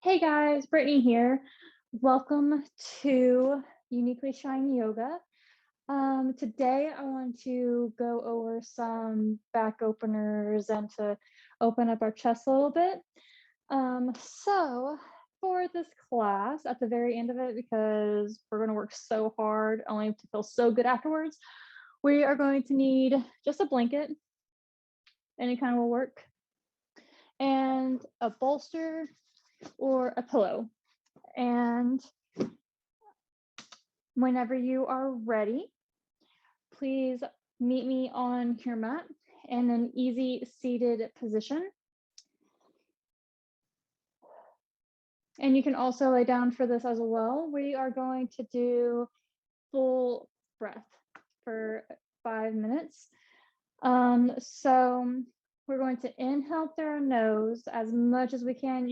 Hey guys, Brittany here. Welcome to Uniquely Shine Yoga. Today I want to go over some back openers and to open up our chest a little bit. So for this class, at the very end of it, because we're going to work so hard, only to feel so good afterwards, we are going to need just a blanket, any kind will work, and a bolster or a pillow. And whenever you are ready, please meet me on your mat in an easy seated position. And you can also lay down for this as well. We are going to do full breath for 5 minutes. So we're going to inhale through our nose as much as we can.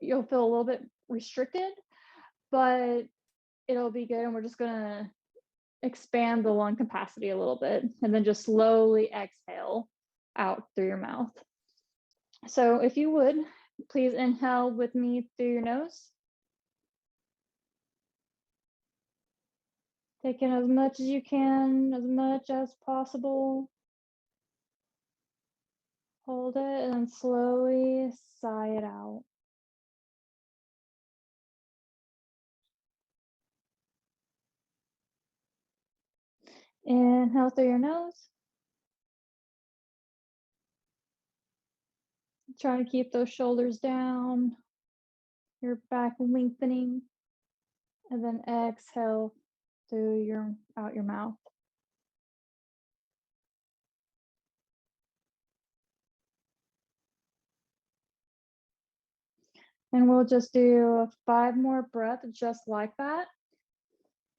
You'll feel a little bit restricted, but it'll be good. And we're just gonna expand the lung capacity a little bit and then just slowly exhale out through your mouth. So if you would, please inhale with me through your nose. Take in as much as you can, as much as possible. Hold it and then slowly sigh it out. Inhale through your nose. Try to keep those shoulders down, your back lengthening, and then exhale through out your mouth. And we'll just do 5 more breaths just like that.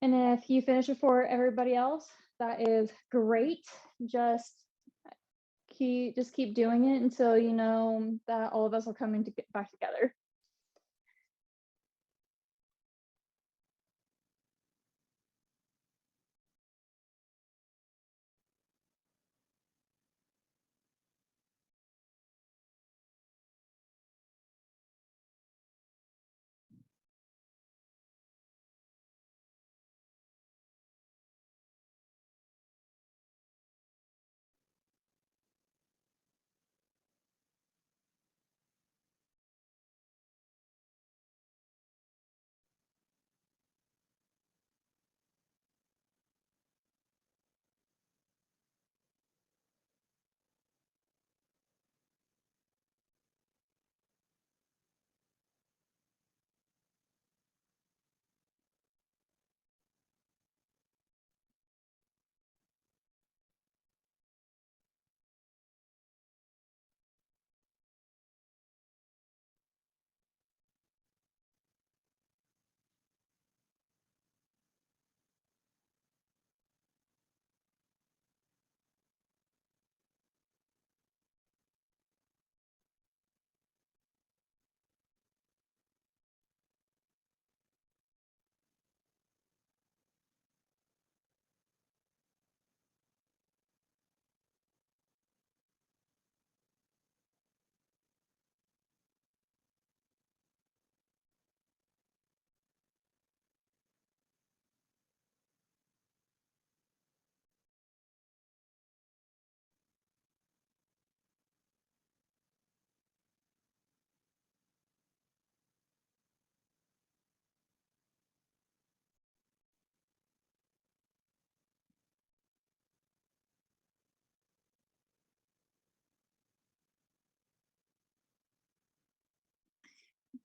And if you finish before everybody else, that is great. Just keep doing it until you know that all of us are coming to get back together.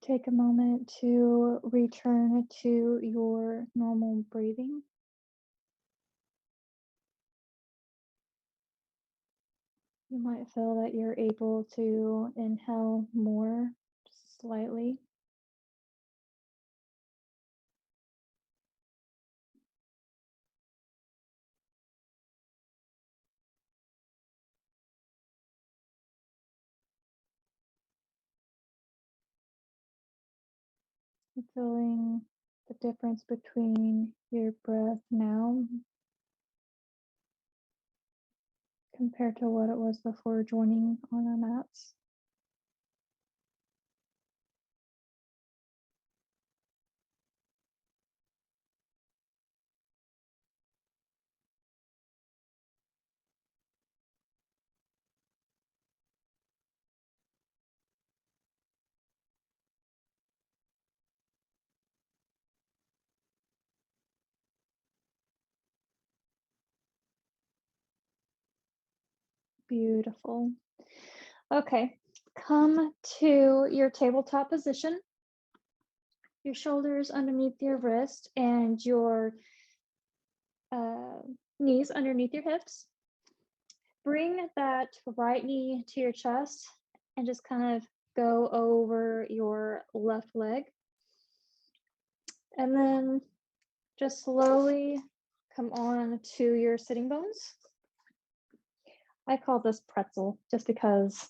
Take a moment to return to your normal breathing. You might feel that you're able to inhale more, just slightly. Feeling the difference between your breath now compared to what it was before joining on our mats. Beautiful. Okay, come to your tabletop position. Your shoulders underneath your wrist and your uh, knees underneath your hips. Bring that right knee to your chest and just kind of go over your left leg. And then just slowly come on to your sitting bones. I call this pretzel just because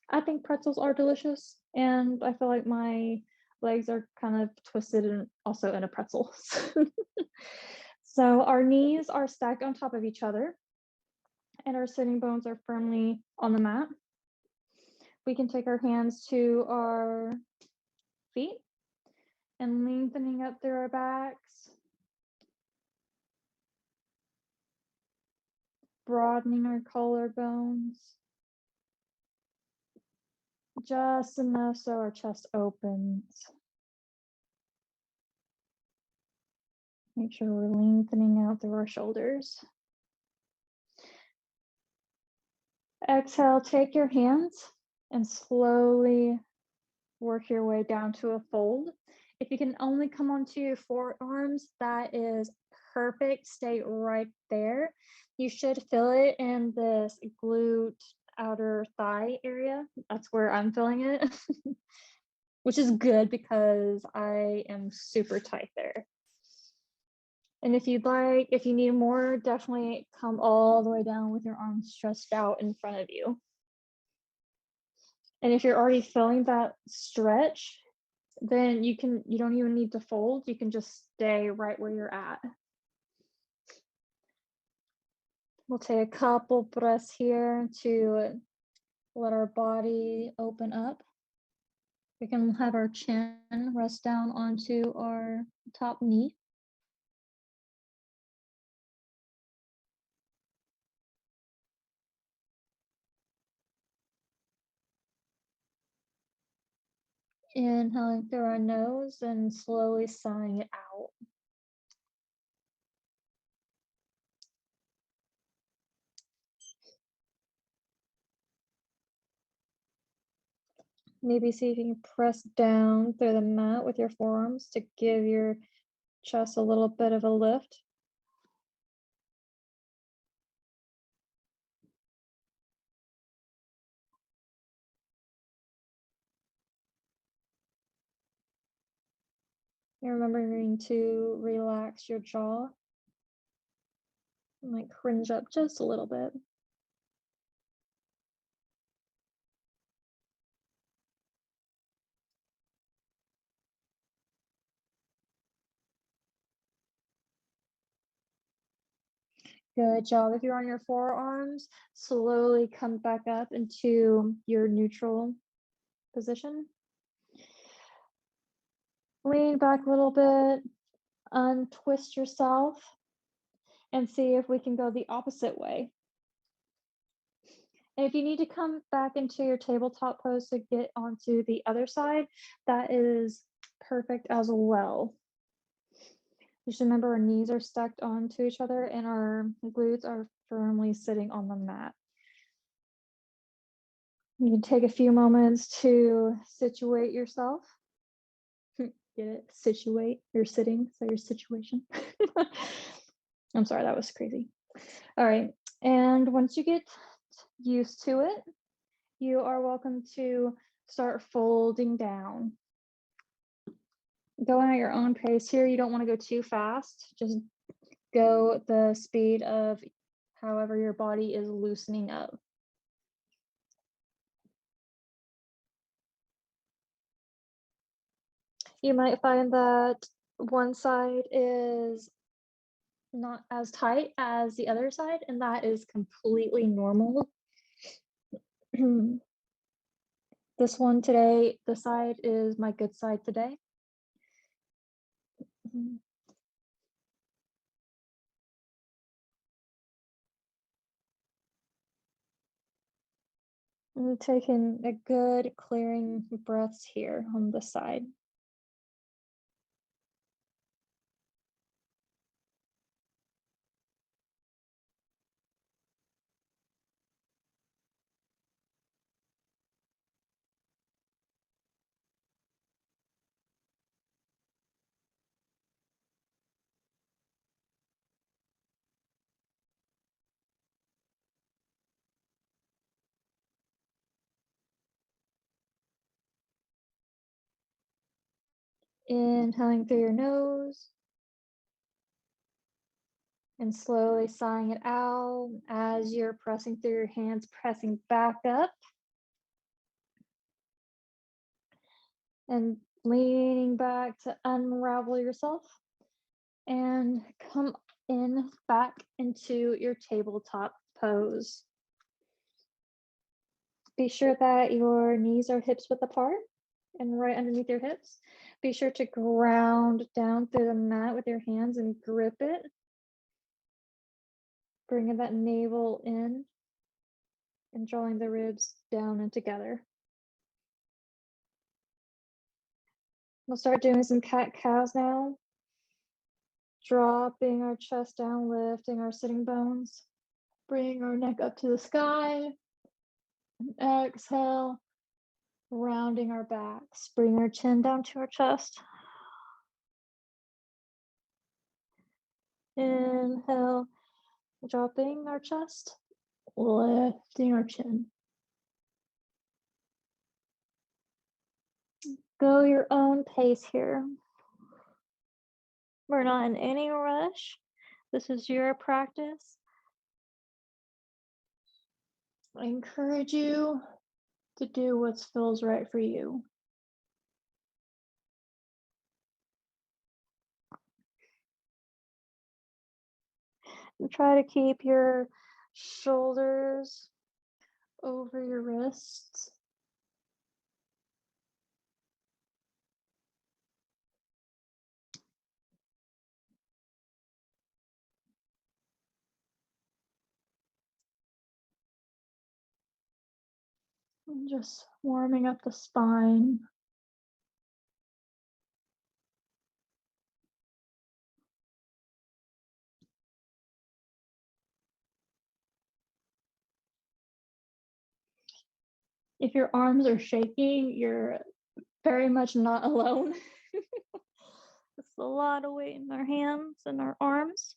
I think pretzels are delicious, and I feel like my legs are kind of twisted and also in a pretzel. So our knees are stacked on top of each other, and our sitting bones are firmly on the mat. We can take our hands to our feet and lengthening up through our backs, broadening our collarbones, just enough so our chest opens. Make sure we're lengthening out through our shoulders. Exhale, take your hands and slowly work your way down to a fold. If you can only come onto your forearms, that is perfect. Stay right there. You should feel it in this glute outer thigh area. That's where I'm feeling it, which is good because I am super tight there. And if you'd like, if you need more, definitely come all the way down with your arms stretched out in front of you. And if you're already feeling that stretch, then you don't even need to fold. You can just stay right where you're at. We'll take a couple breaths here to let our body open up. We can have our chin rest down onto our top knee. Inhaling through our nose and slowly sighing it out. Maybe see if you can press down through the mat with your forearms to give your chest a little bit of a lift. You're remembering to relax your jaw. Might cringe up just a little bit. Good job. If you're on your forearms, slowly come back up into your neutral position. Lean back a little bit, untwist yourself, and see if we can go the opposite way. And if you need to come back into your tabletop pose to get onto the other side, that is perfect as well. Just remember our knees are stacked onto each other and our glutes are firmly sitting on the mat. You can take a few moments to situate yourself. Get it? Situate. You're sitting, so your situation. I'm sorry, that was crazy. All right. And once you get used to it, you are welcome to start folding down. Going at your own pace here. You don't want to go too fast. Just go the speed of however your body is loosening up. You might find that one side is not as tight as the other side, and that is completely normal. This one today, the side is my good side today. I'm taking a good clearing breaths here on this side. Inhaling through your nose and slowly sighing it out as you're pressing through your hands, pressing back up and leaning back to unravel yourself and come in back into your tabletop pose. Be sure that your knees are hips width apart and right underneath your hips. Be sure to ground down through the mat with your hands and grip it. Bringing that navel in and drawing the ribs down and together. We'll start doing some cat-cows now. Dropping our chest down, lifting our sitting bones. Bring our neck up to the sky. And exhale, rounding our backs. Bring our chin down to our chest. Inhale, dropping our chest, lifting our chin. Go your own pace here. We're not in any rush. This is your practice. I encourage you to do what feels right for you. And try to keep your shoulders over your wrists. And just warming up the spine. If your arms are shaking, you're very much not alone. It's a lot of weight in our hands and our arms.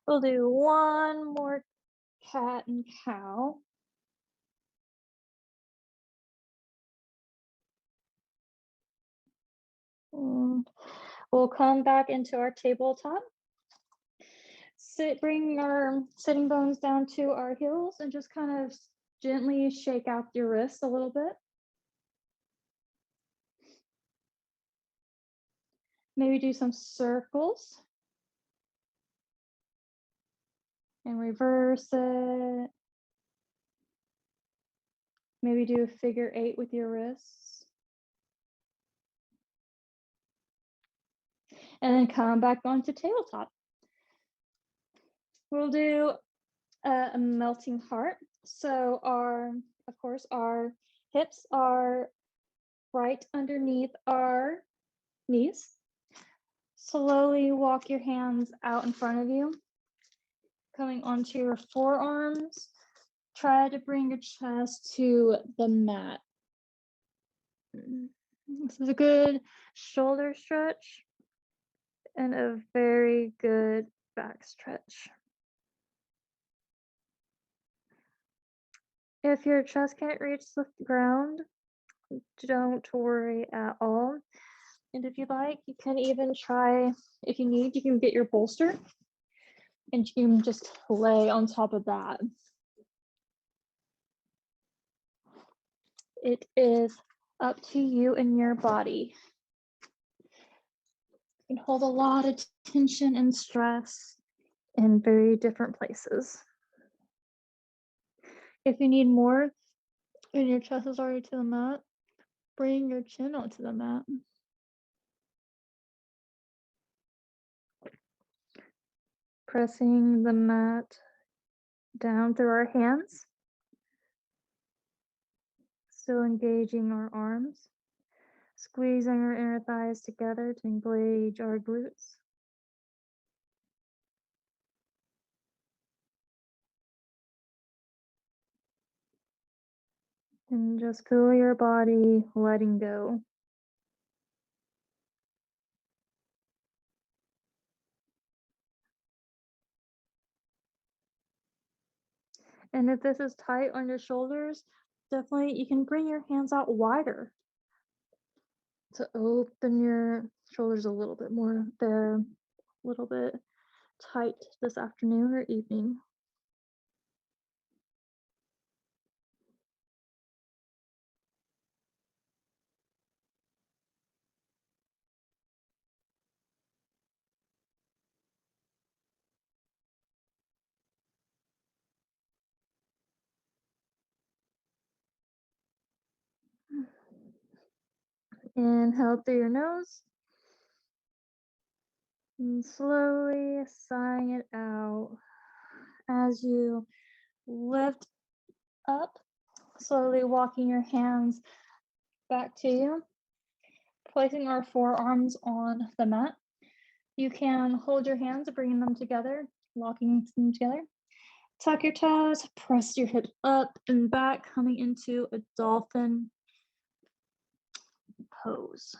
We'll do one more cat and cow. We'll come back into our tabletop. Bring our sitting bones down to our heels and just kind of gently shake out your wrists a little bit. Maybe do some circles. And reverse it. Maybe do a figure 8 with your wrists. And then come back onto tabletop. We'll do a melting heart. So of course, our hips are right underneath our knees. Slowly walk your hands out in front of you. Coming onto your forearms. Try to bring your chest to the mat. This is a good shoulder stretch and a very good back stretch. If your chest can't reach the ground, don't worry at all. And if you like, you can even try, if you need, you can get your bolster and you can just lay on top of that. It is up to you and your body. You can hold a lot of tension and stress in very different places. If you need more and your chest is already to the mat, bring your chin onto the mat. Pressing the mat down through our hands. Still engaging our arms. Squeezing our inner thighs together to engage our glutes. And just feel your body letting go. And if this is tight on your shoulders, definitely you can bring your hands out wider to open your shoulders a little bit more. They're a little bit tight this afternoon or evening. Inhale through your nose and slowly sighing it out as you lift up, slowly walking your hands back to you, placing our forearms on the mat. You can hold your hands, bringing them together, locking them together. Tuck your toes, press your hips up and back, coming into a dolphin pose.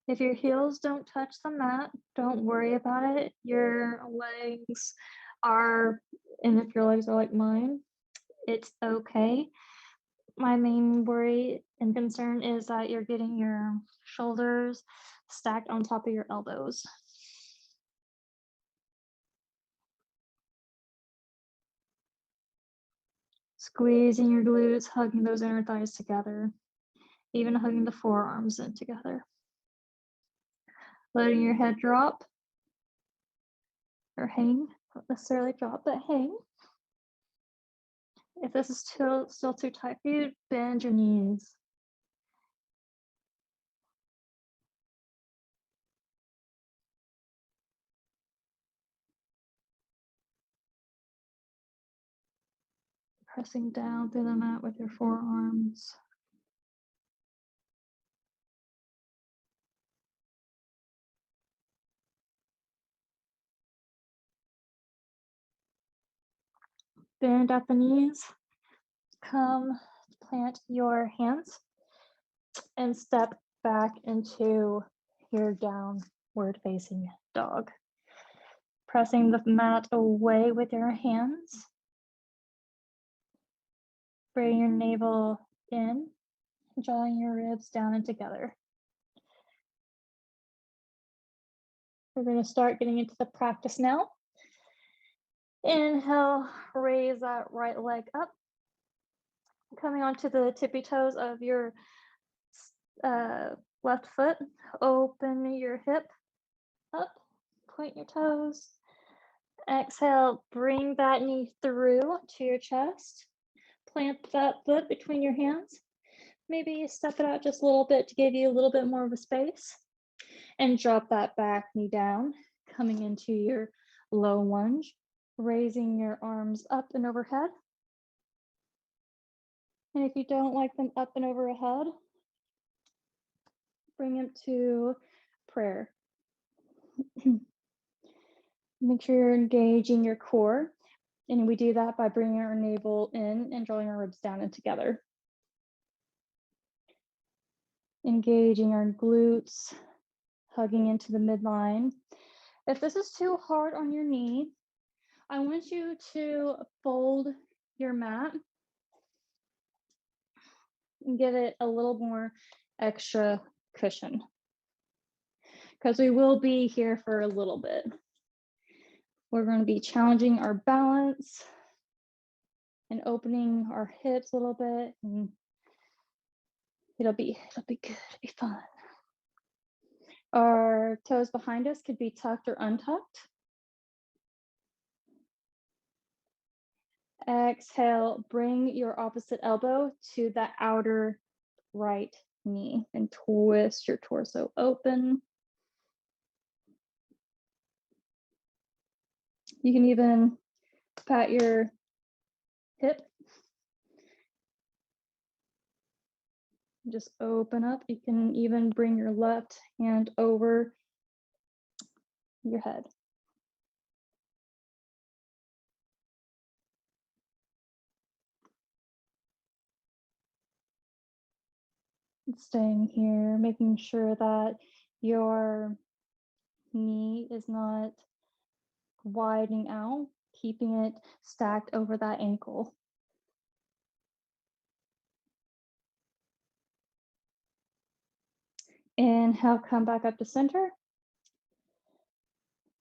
If your heels don't touch the mat, don't worry about it. Your legs are, and if your legs are like mine, it's okay. My main worry and concern is that you're getting your shoulders stacked on top of your elbows. Squeezing your glutes, hugging those inner thighs together, even hugging the forearms in together. Letting your head drop or hang, not necessarily drop, but hang. If this is still too tight for you, bend your knees. Pressing down through the mat with your forearms. Bend at the knees. Come plant your hands and step back into your downward facing dog. Pressing the mat away with your hands. Bring your navel in, drawing your ribs down and together. We're going to start getting into the practice now. Inhale, raise that right leg up. Coming onto the tippy toes of your left foot. Open your hip up, point your toes. Exhale, bring that knee through to your chest. Plant that foot between your hands. Maybe step it out just a little bit to give you a little bit more of a space. And drop that back knee down, coming into your low lunge, raising your arms up and overhead. And if you don't like them up and overhead, bring it to prayer. Make sure you're engaging your core. And we do that by bringing our navel in and drawing our ribs down and together. Engaging our glutes, hugging into the midline. If this is too hard on your knee, I want you to fold your mat and give it a little more extra cushion, because we will be here for a little bit. We're going to be challenging our balance and opening our hips a little bit, and it'll be good, it'll be fun. Our toes behind us could be tucked or untucked. Exhale, bring your opposite elbow to the outer right knee and twist your torso open. You can even pat your hip. Just open up. You can even bring your left hand over your head. Staying here, making sure that your knee is not widening out, keeping it stacked over that ankle. Inhale, come back up to center.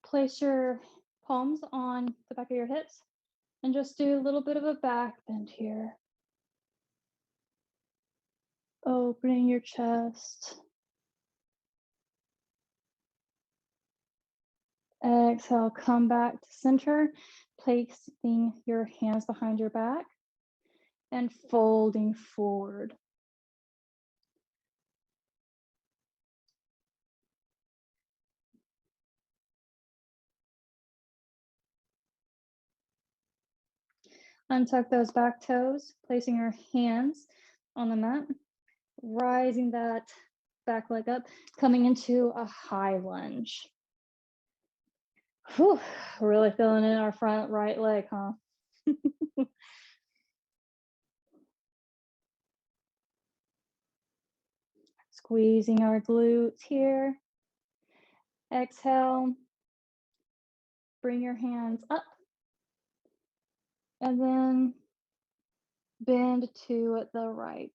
Place your palms on the back of your hips and just do a little bit of a back bend here. Opening your chest. Exhale, come back to center, placing your hands behind your back and folding forward. Untuck those back toes, placing your hands on the mat, rising that back leg up, coming into a high lunge. Whew, really feeling in our front right leg, huh? Squeezing our glutes here. Exhale. Bring your hands up. And then bend to the right.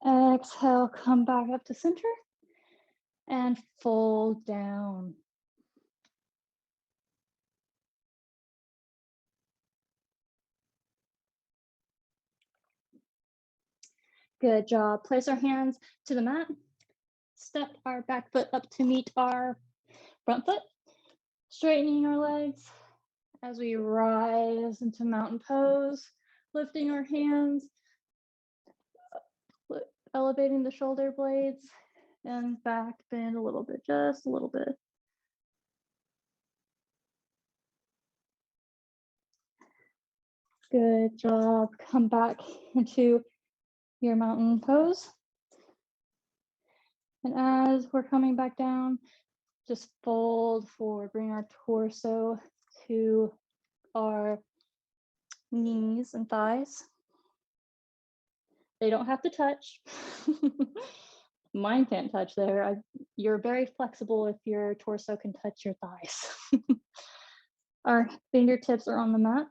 Exhale, come back up to center and fold down. Good job. Place our hands to the mat. Step our back foot up to meet our front foot. Straightening our legs as we rise into mountain pose. Lifting our hands, elevating the shoulder blades, and back bend a little bit, just a little bit. Good job. Come back into your mountain pose. And as we're coming back down, just fold forward, bring our torso to our knees and thighs. They don't have to touch. Mine can't touch there. You're very flexible if your torso can touch your thighs. Our fingertips are on the mat.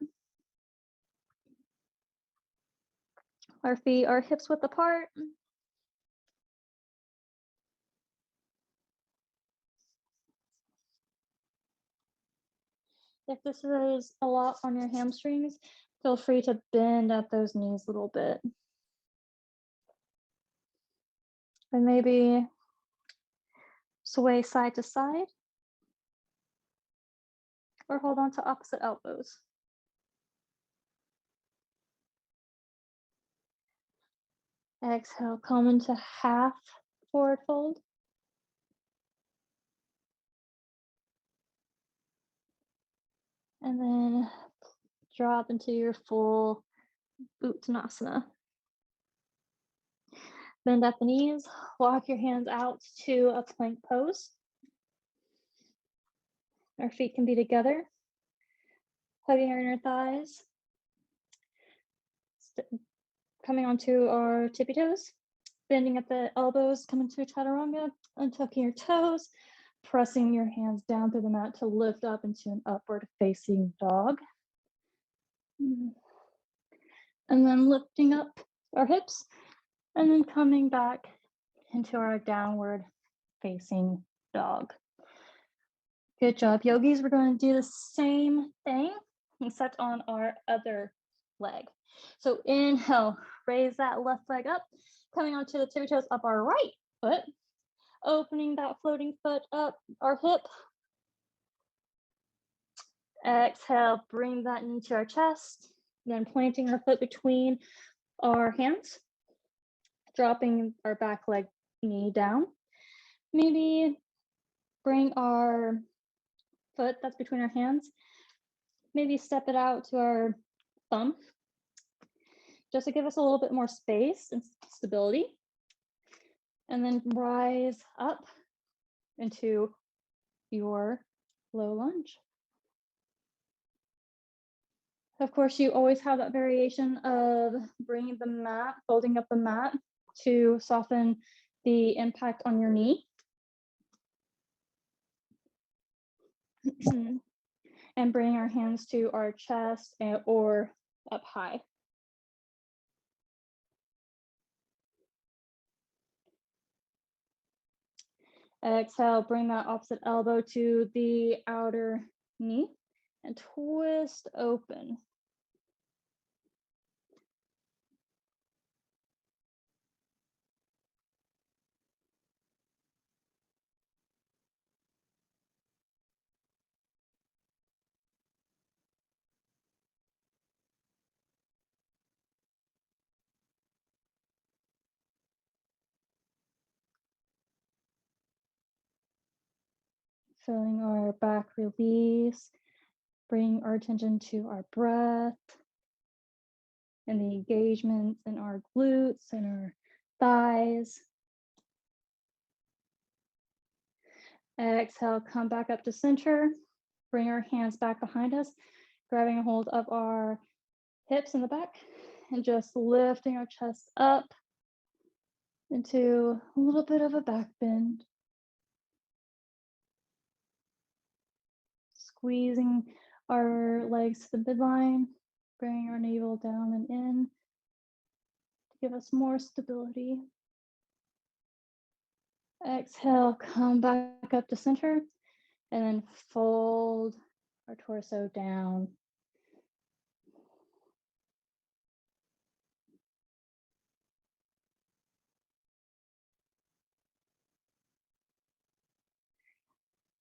Our feet are hips width apart. If this is a lot on your hamstrings, feel free to bend at those knees a little bit. And maybe sway side to side, or hold on to opposite elbows. Exhale, come into half forward fold. And then drop into your full Uttanasana. Bend at the knees, walk your hands out to a plank pose. Our feet can be together, hugging our inner thighs. Coming onto our tippy toes, bending at the elbows, coming to a chaturanga, untucking your toes, pressing your hands down through the mat to lift up into an upward facing dog. And then lifting up our hips, and then coming back into our downward facing dog. Good job, yogis. We're going to do the same thing, except on our other leg. So inhale, raise that left leg up, coming onto the tippy toes up our right foot, opening that floating foot up our hip. Exhale, bring that into our chest, then planting our foot between our hands, dropping our back leg knee down. Maybe bring our foot that's between our hands, maybe step it out to our thumb, just to give us a little bit more space and stability. And then rise up into your low lunge. Of course, you always have that variation of bringing the mat, folding up the mat to soften the impact on your knee. And bring our hands to our chest or up high. Exhale, bring that opposite elbow to the outer knee and twist open. Feeling our back release, bring our attention to our breath and the engagements in our glutes and our thighs. Exhale, come back up to center. Bring our hands back behind us, grabbing a hold of our hips in the back and just lifting our chest up into a little bit of a back bend. Squeezing our legs to the midline, bringing our navel down and in to give us more stability. Exhale, come back up to center, and then fold our torso down.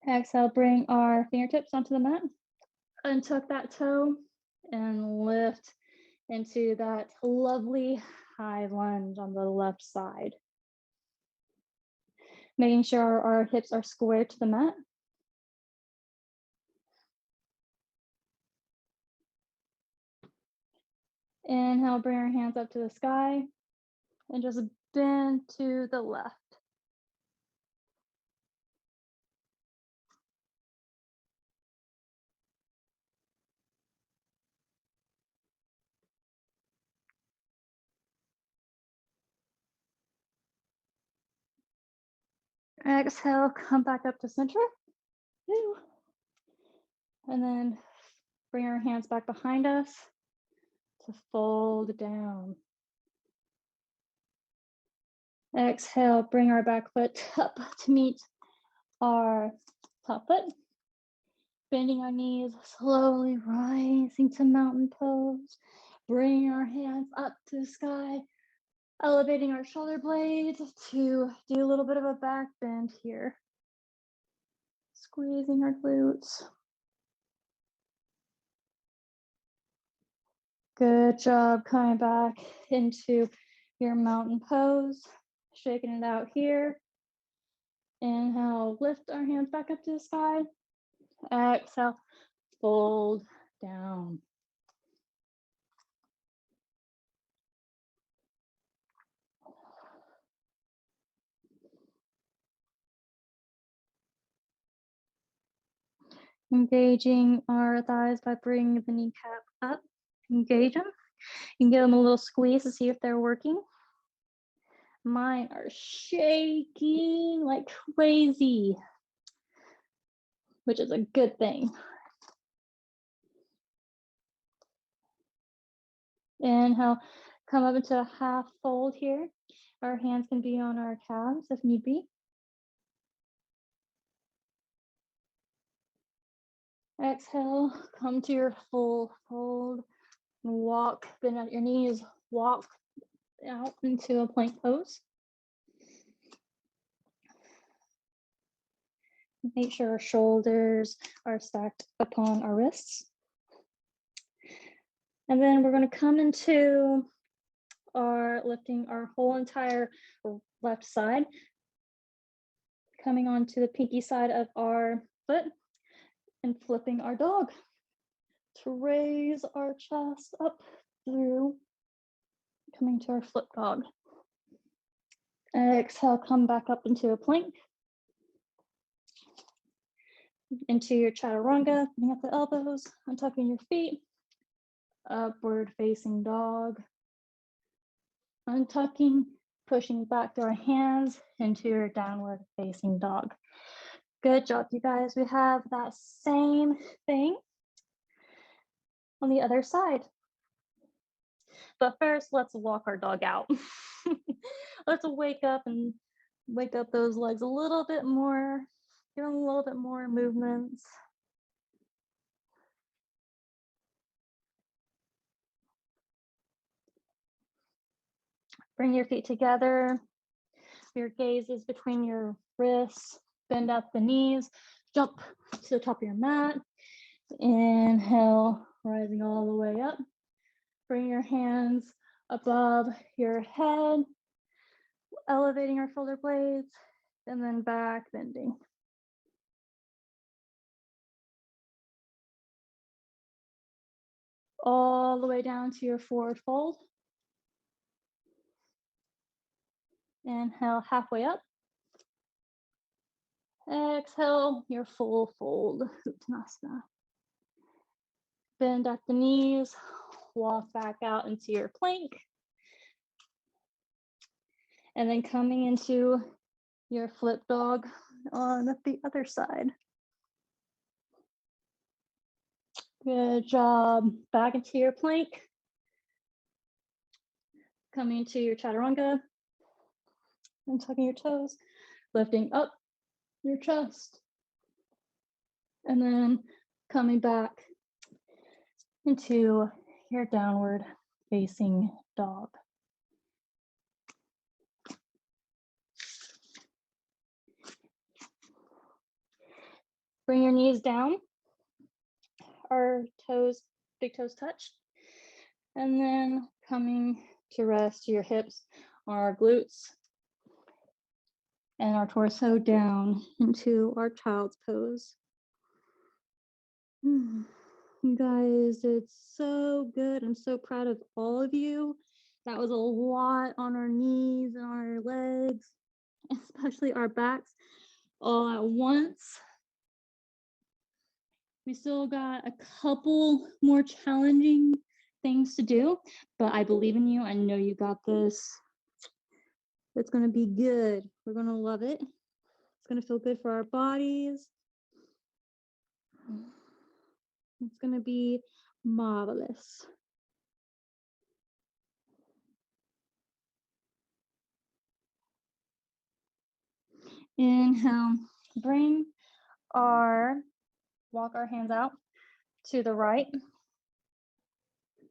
Exhale, bring our fingertips onto the mat, untuck that toe, and lift into that lovely high lunge on the left side. Making sure our hips are square to the mat. Inhale, bring our hands up to the sky and just bend to the left. Exhale, come back up to center. And then bring our hands back behind us to fold down. Exhale, bring our back foot up to meet our top foot. Bending our knees, slowly rising to mountain pose. Bring our hands up to the sky, elevating our shoulder blades to do a little bit of a back bend here. Squeezing our glutes. Good job coming back into your mountain pose. Shaking it out here. Inhale, lift our hands back up to the sky. Exhale, fold down. Engaging our thighs by bringing the kneecap up. Engage them. You can give them a little squeeze to see if they're working. Mine are shaking like crazy, which is a good thing. Inhale, come up into a half fold here. Our hands can be on our calves if need be. Exhale, come to your full fold. Walk, bend at your knees, walk out into a plank pose. Make sure our shoulders are stacked upon our wrists. And then we're going to come into our lifting our whole entire left side, coming onto the pinky side of our foot and flipping our dog to raise our chest up through, coming to our flip dog. Exhale, come back up into a plank. Into your chaturanga, bring up the elbows, untucking your feet. upward facing dog. Untucking, pushing back through our hands into your downward facing dog. Good job, you guys. We have that same thing on the other side. But first, let's walk our dog out. Let's wake up those legs a little bit more, give them a little bit more movements. Bring your feet together. Your gaze is between your wrists. Bend out the knees. Jump to the top of your mat. Inhale, rising all the way up. Bring your hands above your head, elevating your shoulder blades, and then back bending. All the way down to your forward fold. Inhale, halfway up. Exhale, your full fold, Uttanasana. Bend at the knees, walk back out into your plank. And then coming into your flip dog on the other side. Good job. Back into your plank. Coming into your chaturanga. And tucking your toes, lifting up your chest. And then coming back into your downward facing dog. Bring your knees down. Our toes, big toes touch. And then coming to rest your hips on our glutes and our torso down into our child's pose. You guys, it's so good. I'm so proud of all of you. That was a lot on our knees and on our legs, especially our backs, all at once. We still got a couple more challenging things to do, but I believe in you. I know you got this. It's going to be good. We're going to love it. It's going to feel good for our bodies. It's going to be marvelous. Inhale, walk our hands out to the right.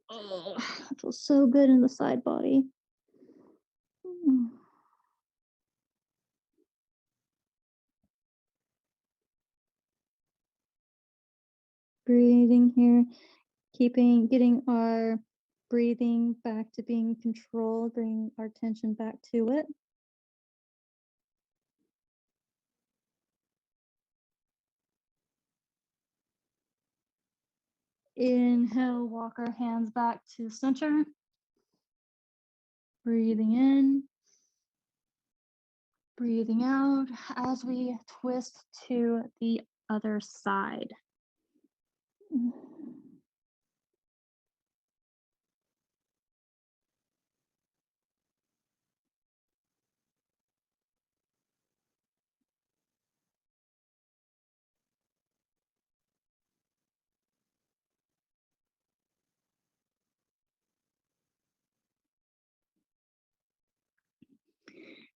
Oh, it feels so good in the side body. Breathing here, getting our breathing back to being controlled, bringing our attention back to it. Inhale, walk our hands back to center. Breathing in, breathing out as we twist to the other side.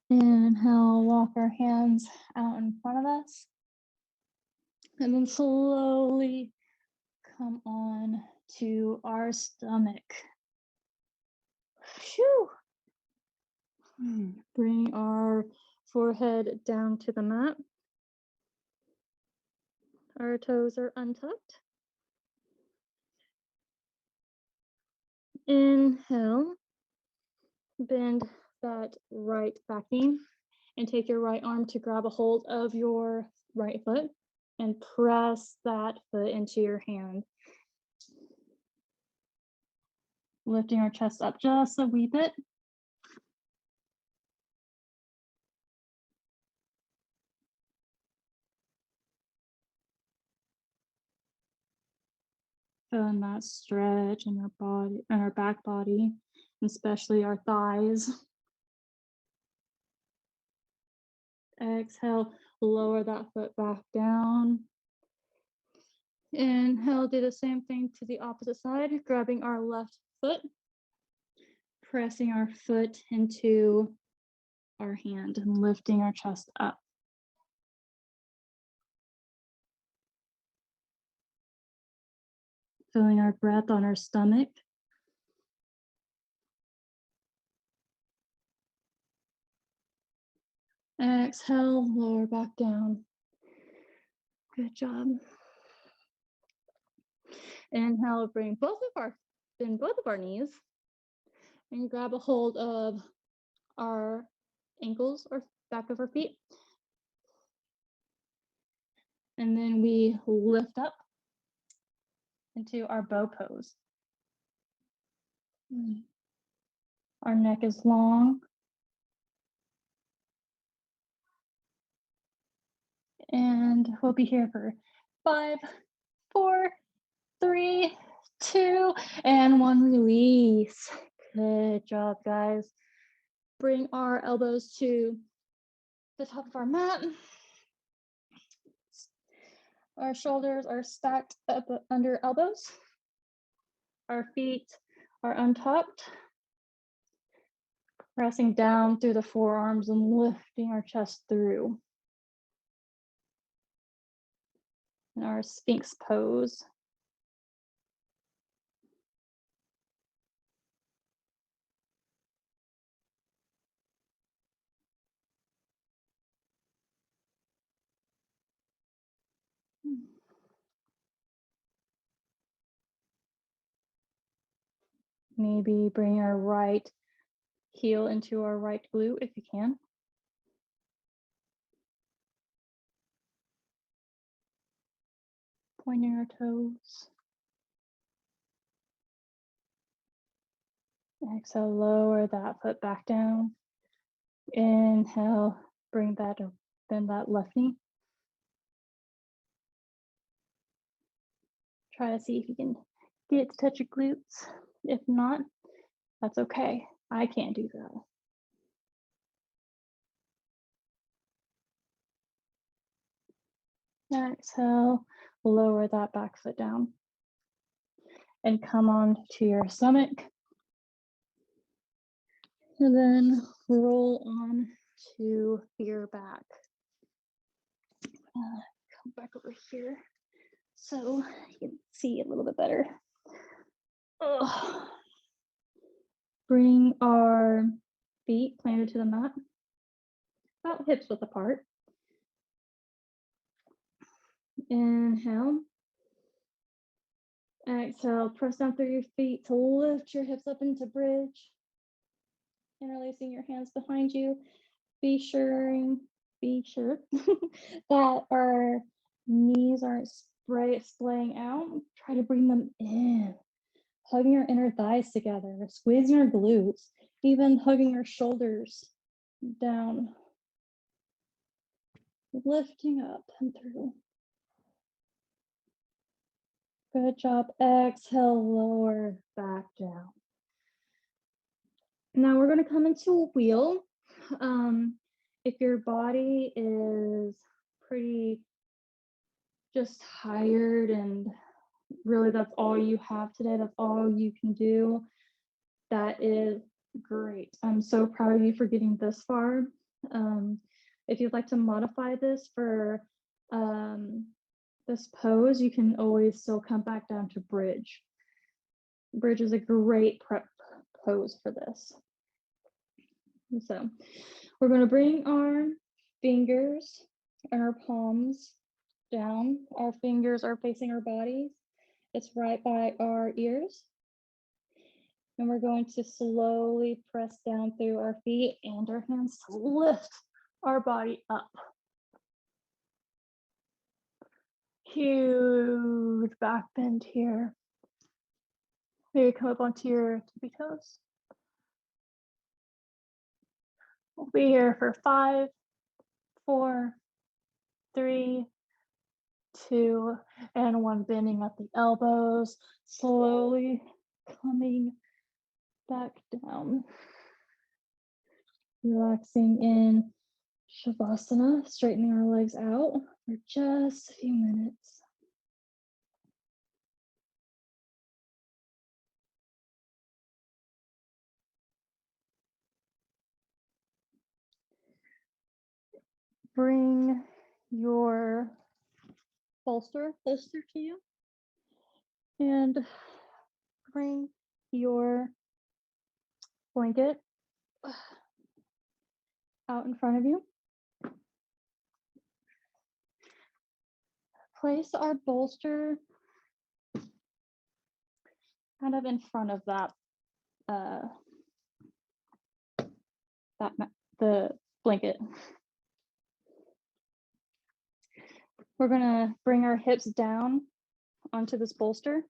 Inhale, walk our hands out in front of us. And then slowly come on to our stomach. Phew. Bring our forehead down to the mat. Our toes are untucked. Inhale, bend that right back knee and take your right arm to grab a hold of your right foot and press that foot into your hand. Lifting our chest up just a wee bit. Feeling that stretch in our body, in our back body, especially our thighs. Exhale, lower that foot back down. Inhale, do the same thing to the opposite side, grabbing our left foot, pressing our foot into our hand and lifting our chest up. Feeling our breath on our stomach. Exhale, lower back down. Good job. Inhale, bend both of our knees, and grab a hold of our ankles or back of our feet. And then we lift up into our bow pose. Our neck is long. And we'll be here for 5, 4, 3, 2, and 1. Release. Good job, guys. Bring our elbows to the top of our mat. Our shoulders are stacked up under elbows. Our feet are untucked. Pressing down through the forearms and lifting our chest through. In our Sphinx pose. Maybe bring our right heel into our right glute if you can. Pointing our toes. Exhale, lower that foot back down. Inhale, bring that or bend that left knee. Try to see if you can get to touch your glutes. If not, that's okay. I can't do that. Exhale, lower that back foot down. And come on to your stomach. And then roll on to your back. Come back over here so you can see a little bit better. Bring our feet planted to the mat, about hips width apart. Inhale. Exhale, press down through your feet to lift your hips up into bridge. Interlacing your hands behind you. Be sure that our knees aren't splaying out. Try to bring them in. Hugging your inner thighs together, squeezing your glutes, even hugging your shoulders down. Lifting up and through. Good job. Exhale, lower back down. Now we're going to come into a wheel. If your body is pretty just tired and really that's all you have today, that's all you can do, that is great. I'm so proud of you for getting this far. If you'd like to modify this for this pose, you can always still come back down to bridge. Bridge is a great prep pose for this. So we're going to bring our fingers and our palms down. Our fingers are facing our bodies. It's right by our ears. And we're going to slowly press down through our feet and our hands to lift our body up. Huge back bend here. Maybe come up onto your tippy toes. We'll be here for 5, 4, 3, 2, and 1 bending at the elbows, slowly coming back down. Relaxing in Shavasana, straightening our legs out for just a few minutes. Bring your bolster closer to you and bring your blanket out in front of you. Place our bolster kind of in front of that the blanket. We're gonna bring our hips down onto this bolster.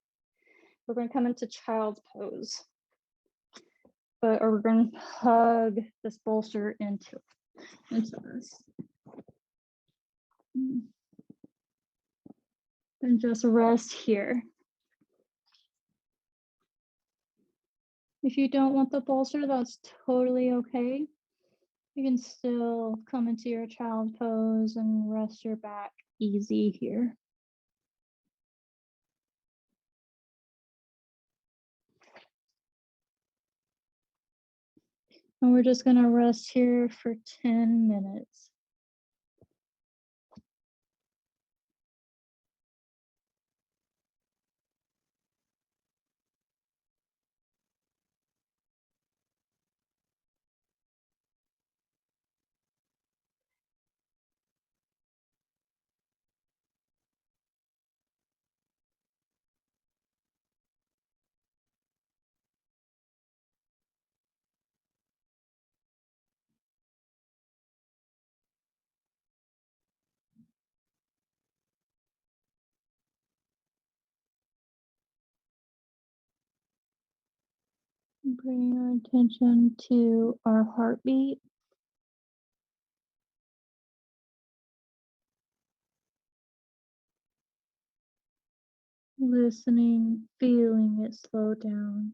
We're gonna come into child's pose, or we're gonna hug this bolster into us. And just rest here. If you don't want the bolster, that's totally okay. You can still come into your child pose and rest your back easy here. And we're just gonna rest here for 10 minutes. Bring our attention to our heartbeat. Listening, feeling it slow down.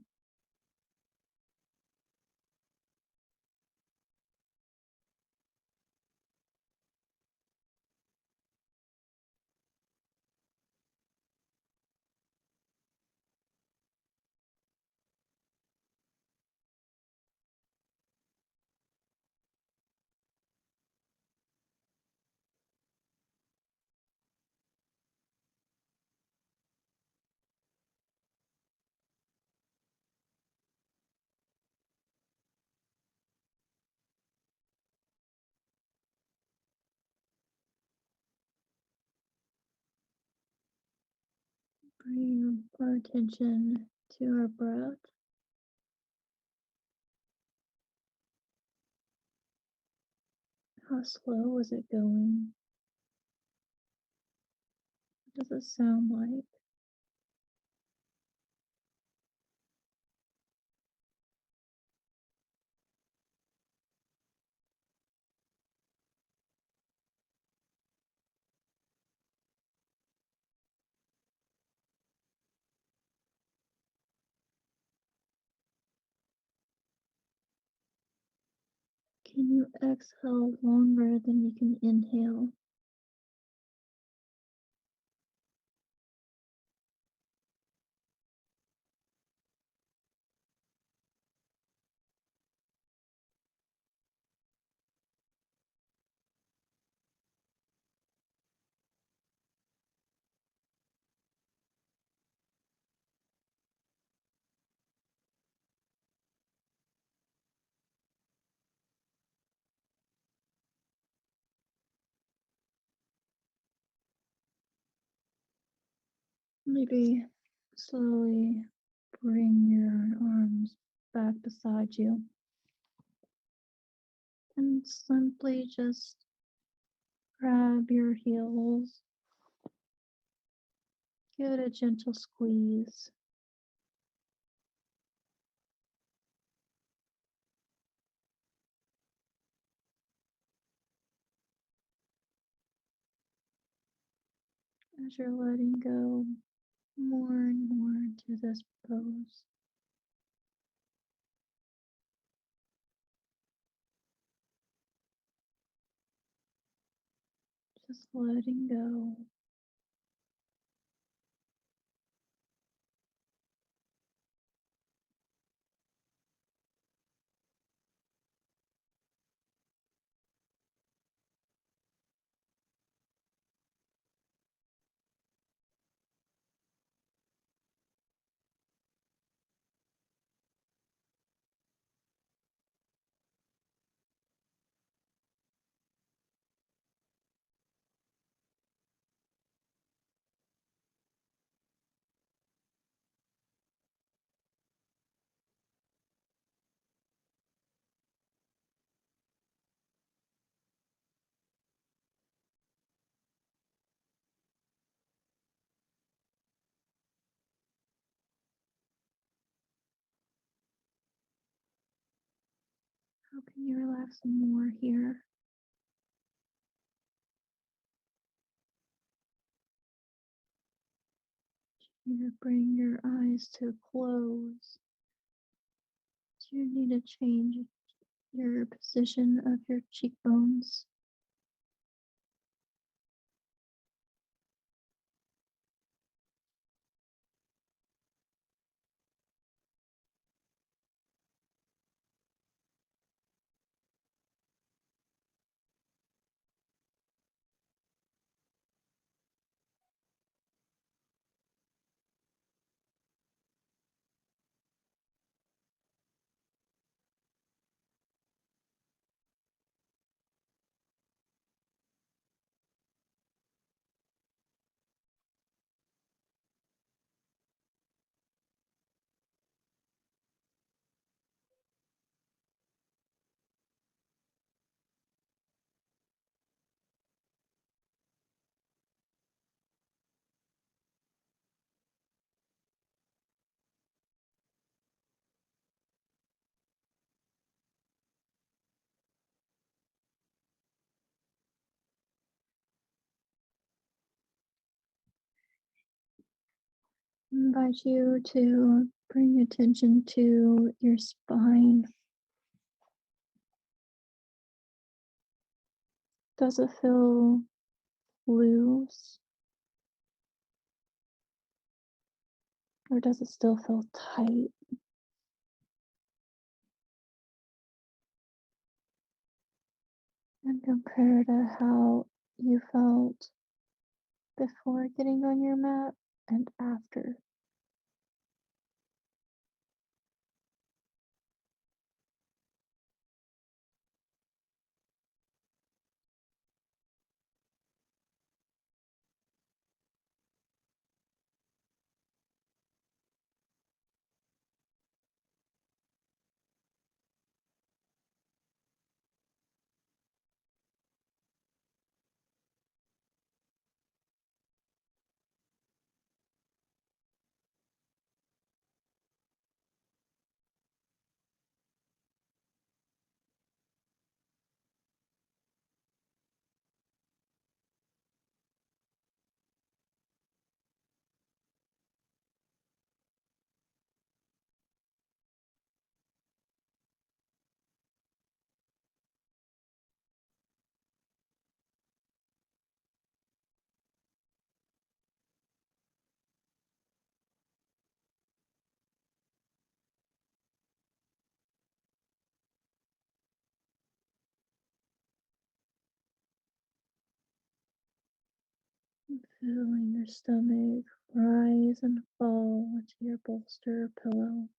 Bring our attention to our breath. How slow is it going? What does it sound like? Can you exhale longer than you can inhale? Maybe slowly bring your arms back beside you and simply just grab your heels. Give it a gentle squeeze. as you're letting go more and more into this pose. Just letting go. How can you relax more here? You need to bring your eyes to close. You need to change your position of your cheekbones. I invite you to bring attention to your spine. Does it feel loose? Or does it still feel tight? And compare to how you felt before getting on your mat and after. Feeling your stomach rise and fall into your bolster or pillow.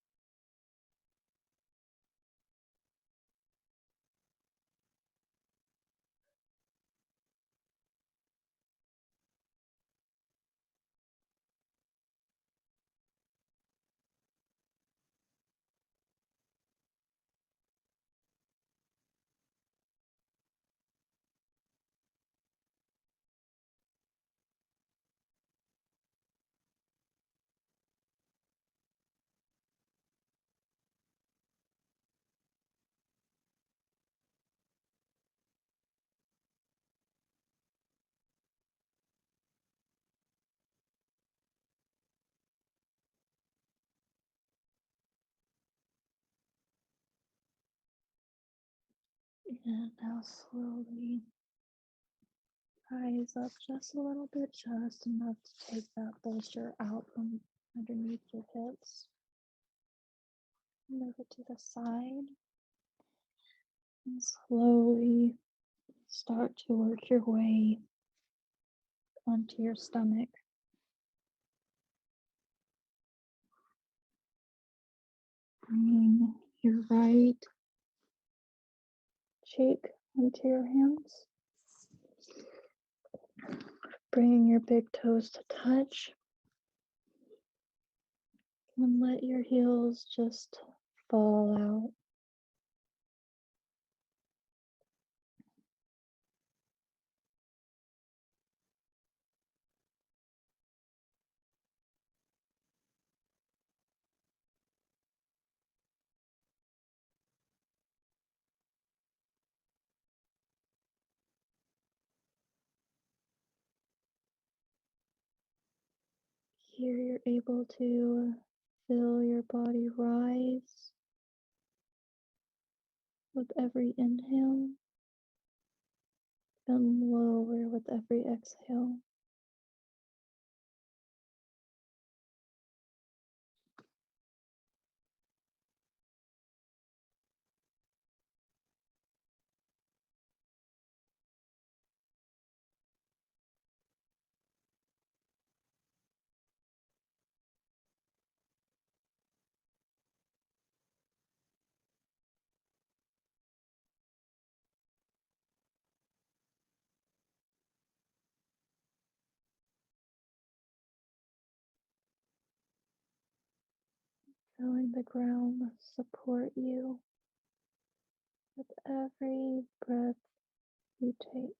And now slowly rise up just a little bit, just enough to take that bolster out from underneath your hips. Move it to the side and slowly start to work your way onto your stomach. Bringing your right cheek onto your hands. Bringing your big toes to touch. And let your heels just fall out. Here you're able to feel your body rise with every inhale and lower with every exhale. Feeling the ground support you with every breath you take,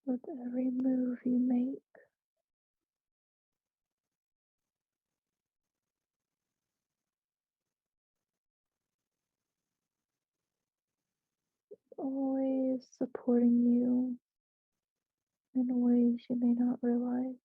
with every move you make. Always supporting you in ways you may not realize.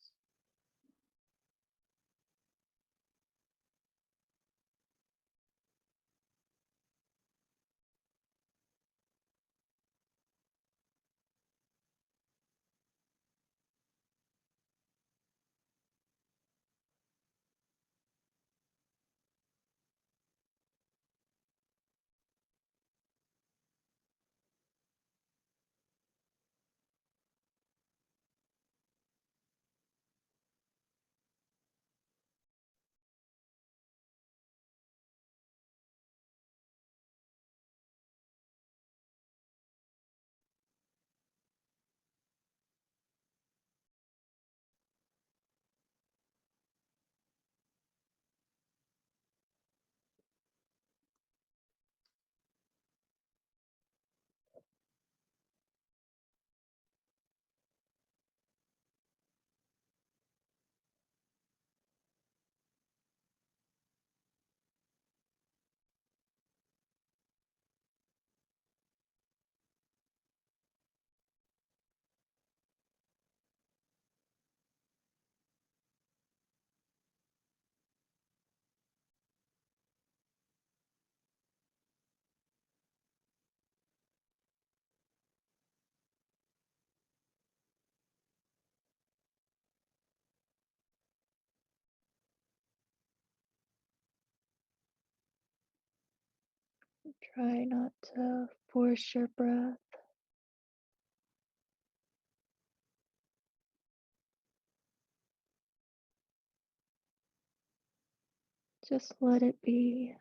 Try not to force your breath. Just let it be.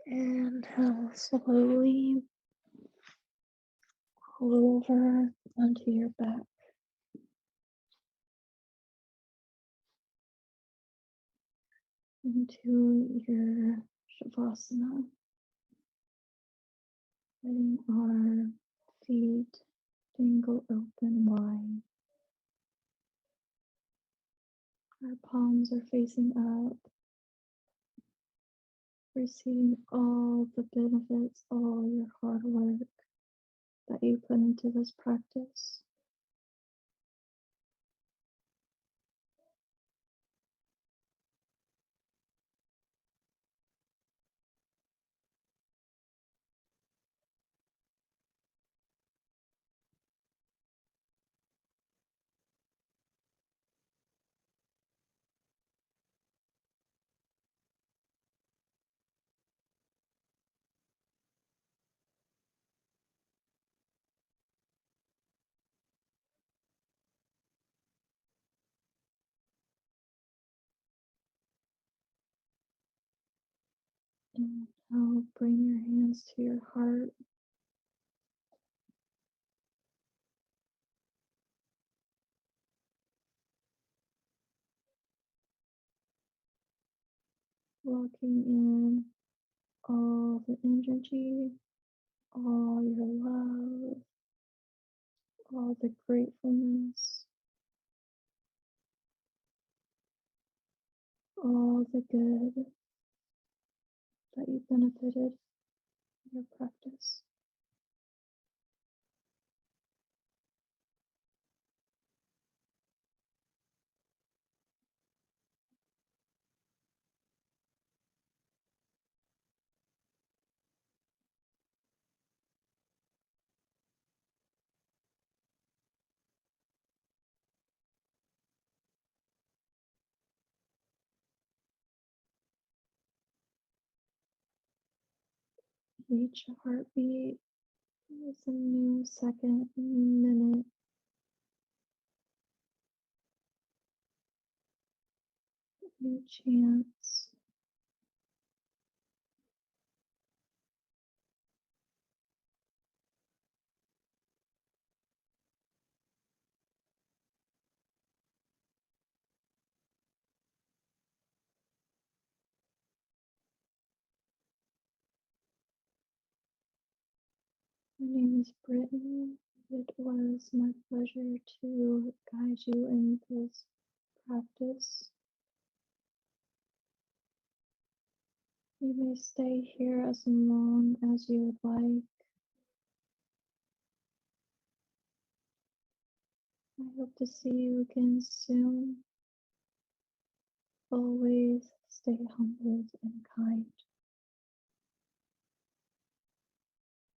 And slowly roll over onto your back into your Shavasana, letting our feet dangle open wide. Our palms are facing up, receiving all the benefits, all your hard work that you put into this practice. And now bring your hands to your heart. Walking in all the energy, all your love, all the gratefulness, all the good that you benefited from your practice. Each heartbeat is a new second, a new minute, a new chance. My name is Brittany. It was my pleasure to guide you in this practice. You may stay here as long as you would like. I hope to see you again soon. Always stay humbled and kind.